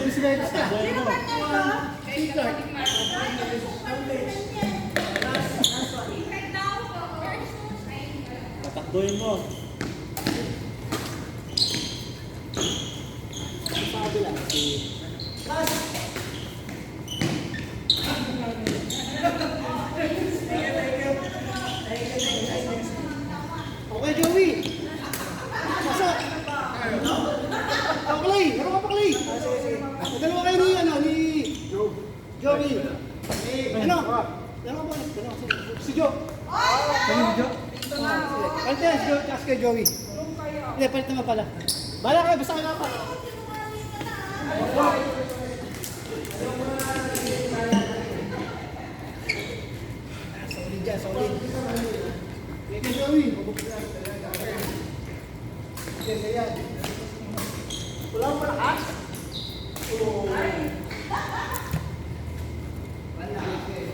bisikleta ka. Sino partner ko? Tatakbuhin mo. Sabi lang, okay, Joey. Pasok. Paklay. Ano ka paklay? Dalawa kayo ni, ni Joey. Ano? Dalawa ba? Si Jo. Si Jo? Palit na, si Jo. Tapos kay Joey. Hindi, palit naman pala. Bala kayo, basta kayo pa. Solid dyan, solid. Kaya Joey. Sige, yan. Wala pa lakas.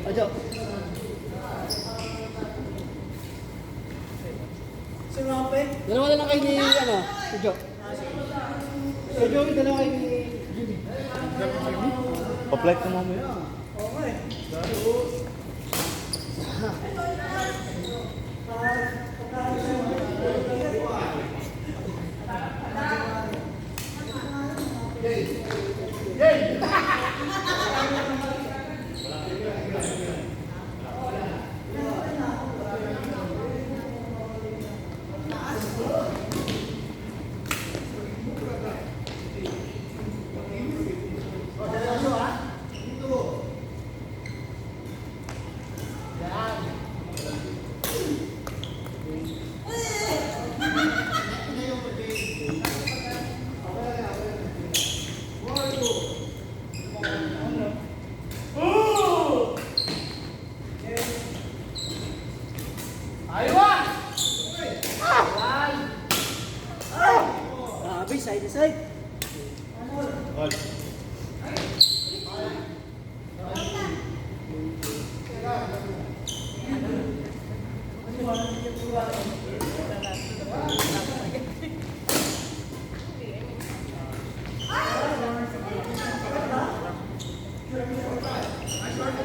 Ajo. Sinape? Dalawa na lang kayo ni, si Jo. Si Joey, dalawa kayo ni Jimmy. Pa-flight ka mamaya. Okay. Side to side. All.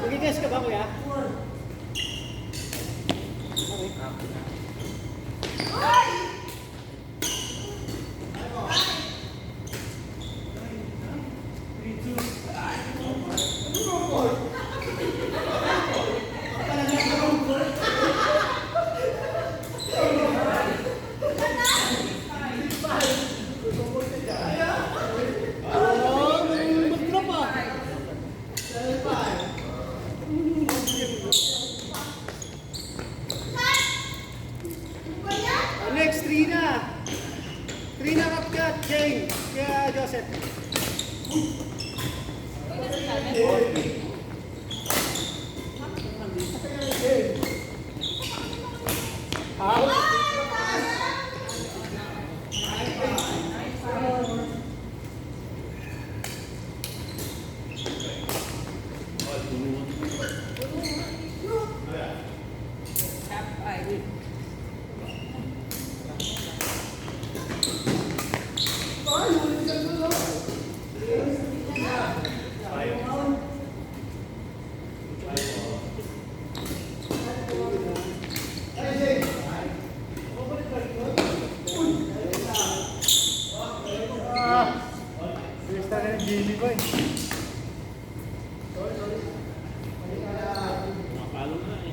Mag-guess ka ba, kuya? Next, Trina. Trina Kapkat, Jane. Kaya Joseph. Jimmy ko eh. Napalo na eh.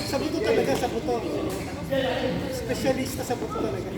Sa buto talaga, sa buto. Specialista sa buto talaga.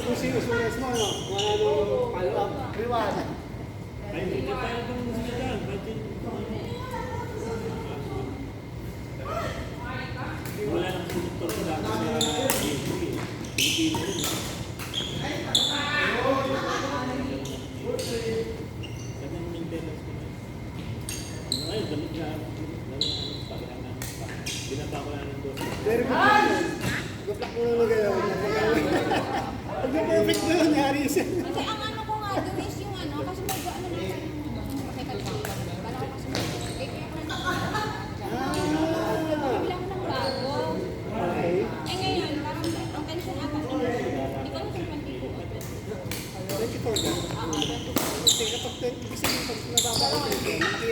Kung sino sunas mo, ano? Wala nung follow-up. Reward. Ay, hindi pa yung sila dyan. Wala nang sumuktor sa dati sa Pilipino rin. Ganyan yung maintenance ko na. Ngayon, damit na binaba ko na ng dos. Very good yun. Gaplak mo naman kayo. Pag na-perfect na yun, yari siya. Kasi ang ano ko nga doon is yung ano, kasi medyo ano lang sa kala ko kasi kaya ko na bibila ko ng bago. Okay. Eh ngayon, parang ang tension ata hindi ko na kung 22 o 24 ka. Kasi kapag 20, ibig sabihin pag nababa ko 20, malaki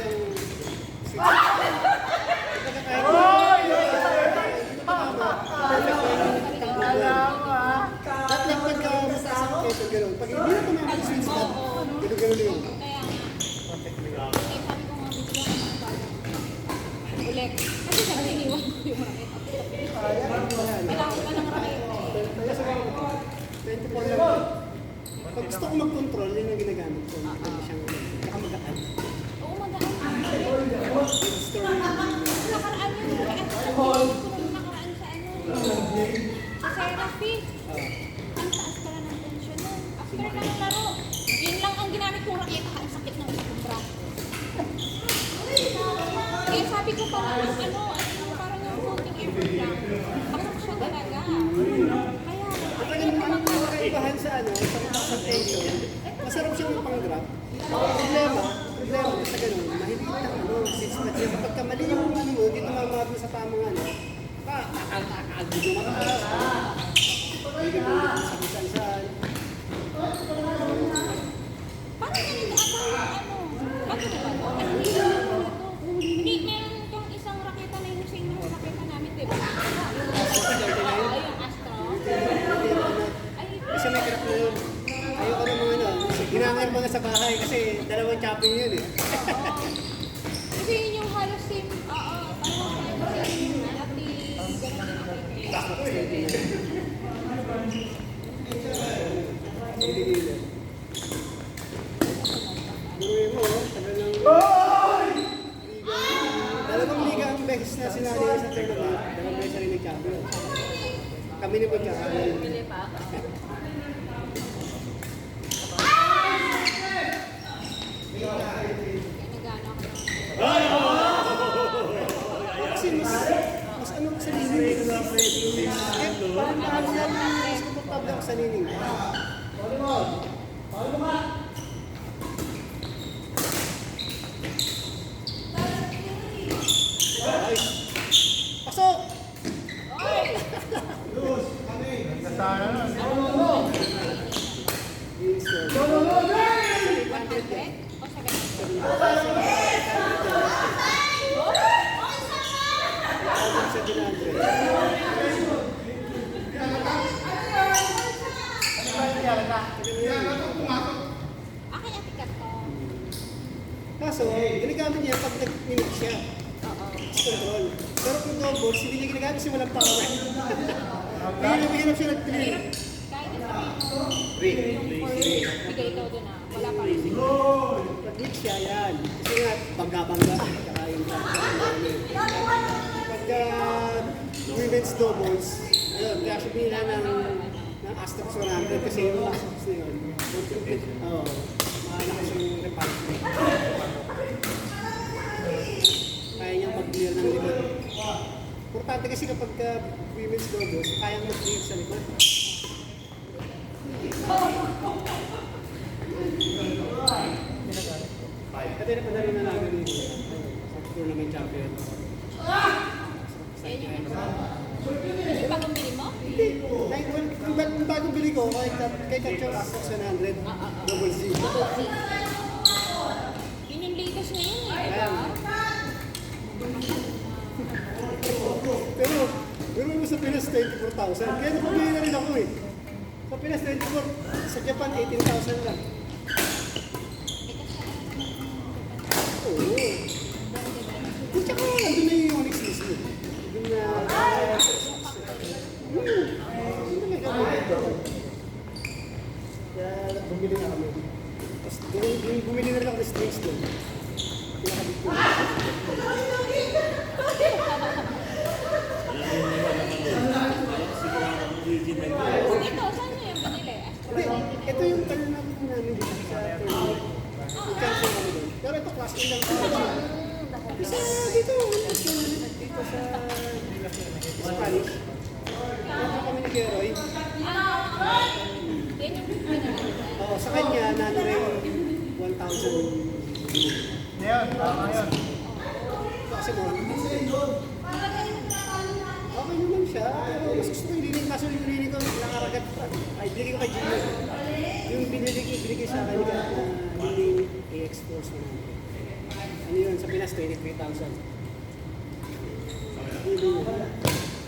ang pag hindi na tumama sa switch pad, gano'n yun. Kaya nga, eh, sabi ko nga bibila ko ng bago. Ulit. Kasi sabi iniwan ko yung racket. Kailangan ko pa ng racket. Kaya sa mga 24 lang. Pag gusto ko mag-control, yun ang ginagamit ko. Hindi siyang nakamaan. Oo, magaan. Story. Nakaraan yung racket. Ko nung nakaraan sa ano. Sa therapy. Ang taas pala ng tension nun. After ng laro, yun lang ang ginamit kong raketa. Ang sakit ng isang bra. Kaya sabi ko parang parang yung floating effort lang. Pasok siya talaga. Kaya, Ang kakaibahan sa sa tension, masarap siyang pang-grab. Problema sa ganun, mahilig ng six pack niya. Kapag kamali yung mo, hindi tumama sa tamang kakaagod yung mataas. Hindi mo ulit sa bisan-saan. parang ganito ako, bago na ba ito? Hindi naman ito. Hindi, meron itong isang raketa na yun sa inyong raketa namin, di ba? Yung Astro. Ay, Kasi may crack na yun. Ayoko na mga ginangan mo na sa bahay kasi dalawang chopping yun eh. kasi yun yung halos same, parang same, dati, ganun din Gili-gili. Gawin mo, tagal ng dalawang liga ang beses na sinali sa tournament. Dalawang beses rin nag-champion. Kami ni Pagkakaroon. Bili pa. Nagano ako. Kasi mas ano sa lining. Parang mahal na mas komportable ako sa lining. Pasok! Yes, sir. 100 o 70? Sa dinadre. Akin atikat ko. Kaso, ginagamit niya pag nag-minute siya. Sa control. Pero kung doubles, hindi niya ginagamit kasi walang power. Mahirap siya nag-play. Kahit yung bigay ito doon na wala pa rin. Pag-hit siya, yan. Kasi nga, bangga-bangga. Saka yung pagka women's doubles, ayun, kaya siya binila ng Astrax 100 kasi yung Astrax na yun. Oo. Malakas yung repartment. Kaya niyang mag-clear ng likod. Importante kasi kapag women's doubles, kaya mag-clear sa likod. Kasi napadali na namin dito sa tournament champion. Hindi pa kung bili mo? Yung bagong bili ko, kay Kachor Astrax 100, double Z. Yun yung latest ngayon eh, di ba? Pero mo sa Pinas 24,000. Kaya napabili na rin ako eh. Sa Pinas 24, sa Japan 18,000 lang. Oo. At saka nandun na yung Onyx mismo. Doon na... bumili na kami. Tapos bumili na rin ako ng strings doon. Pinakabit ko. Ito, saan nyo yung binili? Hindi, ito yung kanya namin dito sa tournament. I-cancel kami doon. Pero ito, class A lang. Isa dito, dito sa Spanish. Ano kami ni Geroy? Yan yung binili. Oo, sa kanya, nanay 1,000. Ngayon, ngayon. Kasi mo, okay naman siya. Pero mas gusto ko yung linig. Kaso yung linig ko, nakaragat pa. Ay, binigay ko kay Gino. Yung binigay sa akin na linig AX Force 100. Ano yun? Sa Pinas, 23,000.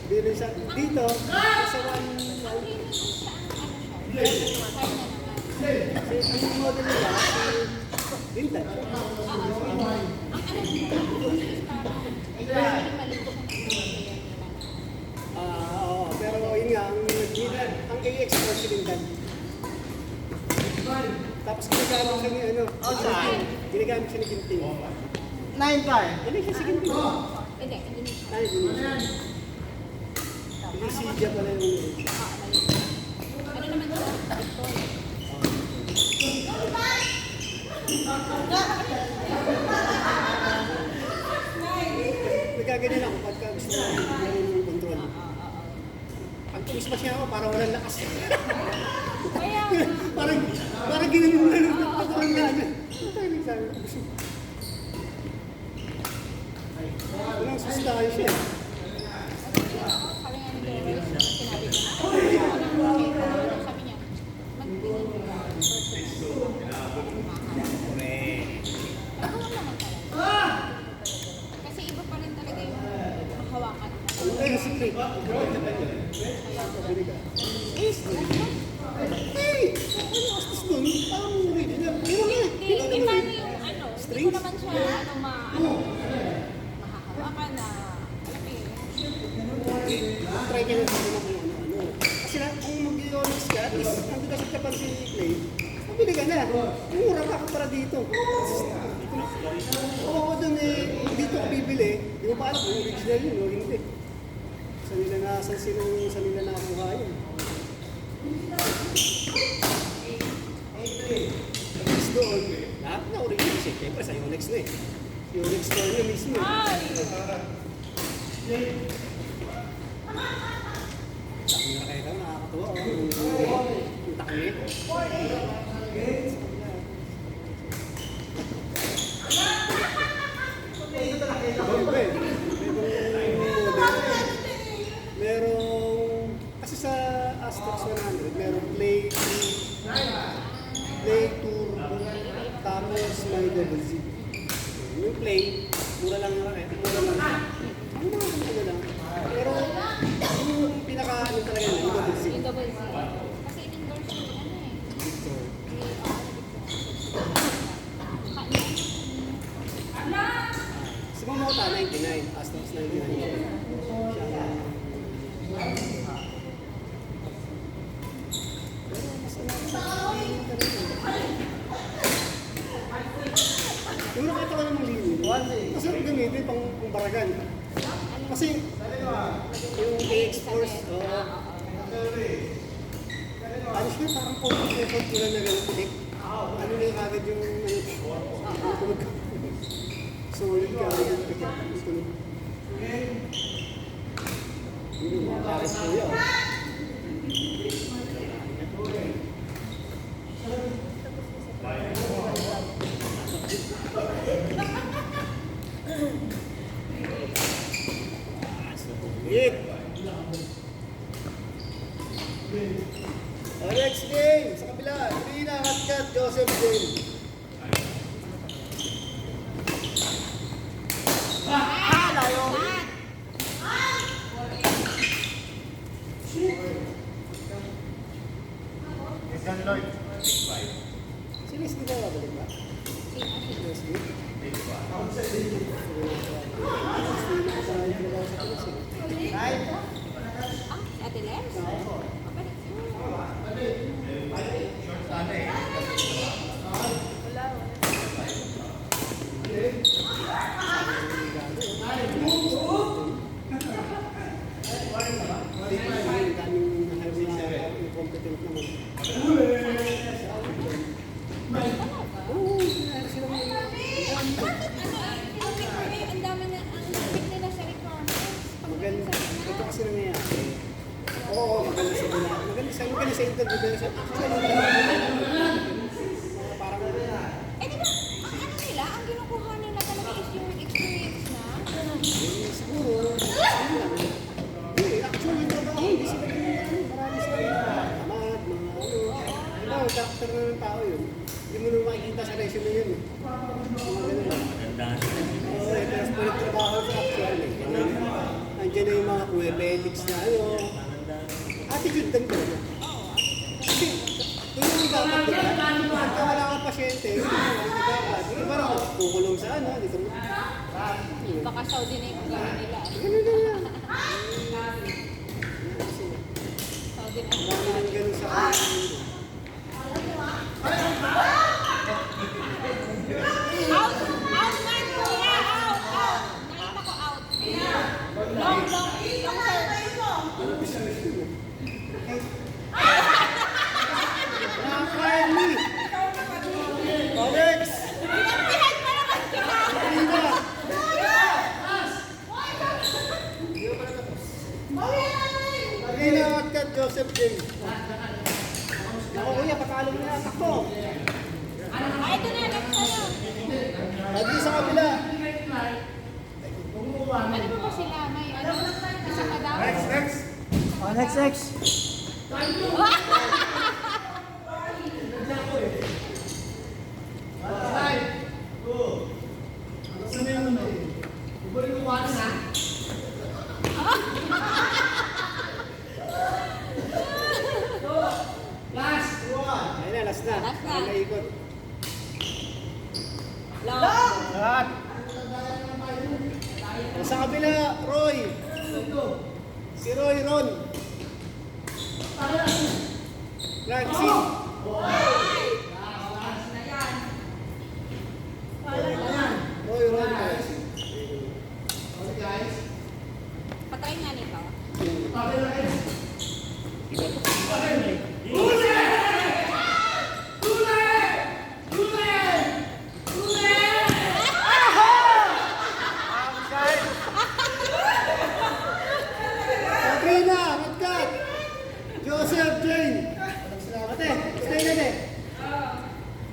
Bili sa dito, sa ang model nila, vintage. Oo, pero yun nga, ang AX Force vintage. Tapos ginagamit siya ni ano, ginagamit siya ni Ginting. 9 tayo. Ano siya si Ginting? Hindi, Indonesia. Ay, Indonesia. Hindi si Jia pala yung Ano naman siya? Victoria. nagaganyan ako pagka gusto ko yung control. Pag tumismas niya ako, parang walang lakas. Kaya, parang ginanon na ng control na ano. Sabi ko, walang sustansya. sabi nga ni Dora, sinabi ko na, sabi niya, magpingin ka Nagawa naman talaga. Kasi iba pa rin talaga yung hawakan. Ay, secret. Hey! Ano astos nun? Parang original. Pero nga, Hindi paano yung ano, hindi ko naman siya mahahawakan na, alam mo yun. try ka na sa mga kung ano-ano. Kasi kung mag-Onyx ka, at least nandun ka sa Japan si Clay, mabili ka na. Mura ka para dito. Oo, doon eh, dito ka bibili. Di mo pa alam kung original yun o hindi. Sa nila nakakuha yun. At least doon, lahat na original siya. Siyempre sa Onyx na eh. Yung Onyx store niya mismo. Ay! Takmi na kayo, nakakatawa. Yung takmi. Merong, kasi sa Astex 100, merong play tour, tapos may double Z. Yung play, mura lang yung racket, mura lang. Ano mga lang. Pero yung pinaka-ano talaga yun, yung double Z. Yung double Z. Kasi in-endorse yung ano eh. Victor. Si Momota, 99. Astex 99. Siya yung nakita ko namang linis. Kasi gamitin pang baragan. Kasi yung AX Force, ano siya, parang pumipipot ko lang na ganun. Ano na yung agad yung tulog. Solid ka agad yung tulog. Yun yung mga pares ko yan. Hit! O, next game! Sa kabila, Rina Hatkat, Joseph James. Ethan Lloyd. Si Leslie ba babalik ba? Leslie? Nine. Ate Lems? Kapalik. Short sana eh. Second naman. Oo, bakit ang picture ngayon, ang dami na, ang pick nila sa requirements. Maganda. Ito kasi nangyayari. Oo, maganda sa gula. Maganda sa interview. Parang Eh di ba, ang ano nila, ang kinukuha nila talaga is yung experience na. siguro, actually, yung trabaho, hindi sila marami sila tamad, mga karakter na ng tao yun. Hindi mo naman makikita sa resume yun. Mga ganun lang. Maganda. Oo, tapos pag nagtrabaho sa actual, nandiyan na yung mga puwebetics na attitude din talaga. Kasi, yun yung dapat diba? Pagka wala kang pasyente, yun yung dapat. Yung iba naman, kukulong sa ano, dito mo. Baka Saudi na yung gawin nila. Ganun na lang. Saudi na yung Marami nang ganun sa akin. Out! Out man! Kuya! Out! Out! Nakita ko out. Long serve. Nakakain me! Alex! Pinagpihan pa naman kita! Ina! Ina at Joseph James. Ako kuya, patalo mo na ang takbo. Ah, ito na, next sa'yo. At sa kabila. Ano ba ba sila? May ano? Isa ka daw? Next. Oh, next. Ayun na, last na. Last na. Parang naikot. Long. Lahat. Sa kabila, Roy. Si Roy Ron. Francis. Roy Ron. Patry nga nito. Katrina, Matkat. Joseph Jane. Ate, stay na din.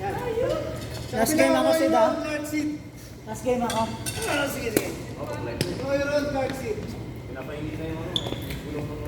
Yan. Last game ako, Sid, ah. Guard seat. Last game ako. Sige. Roy Ron, guard seat. Pinapahingi na yung ano. Gulong ng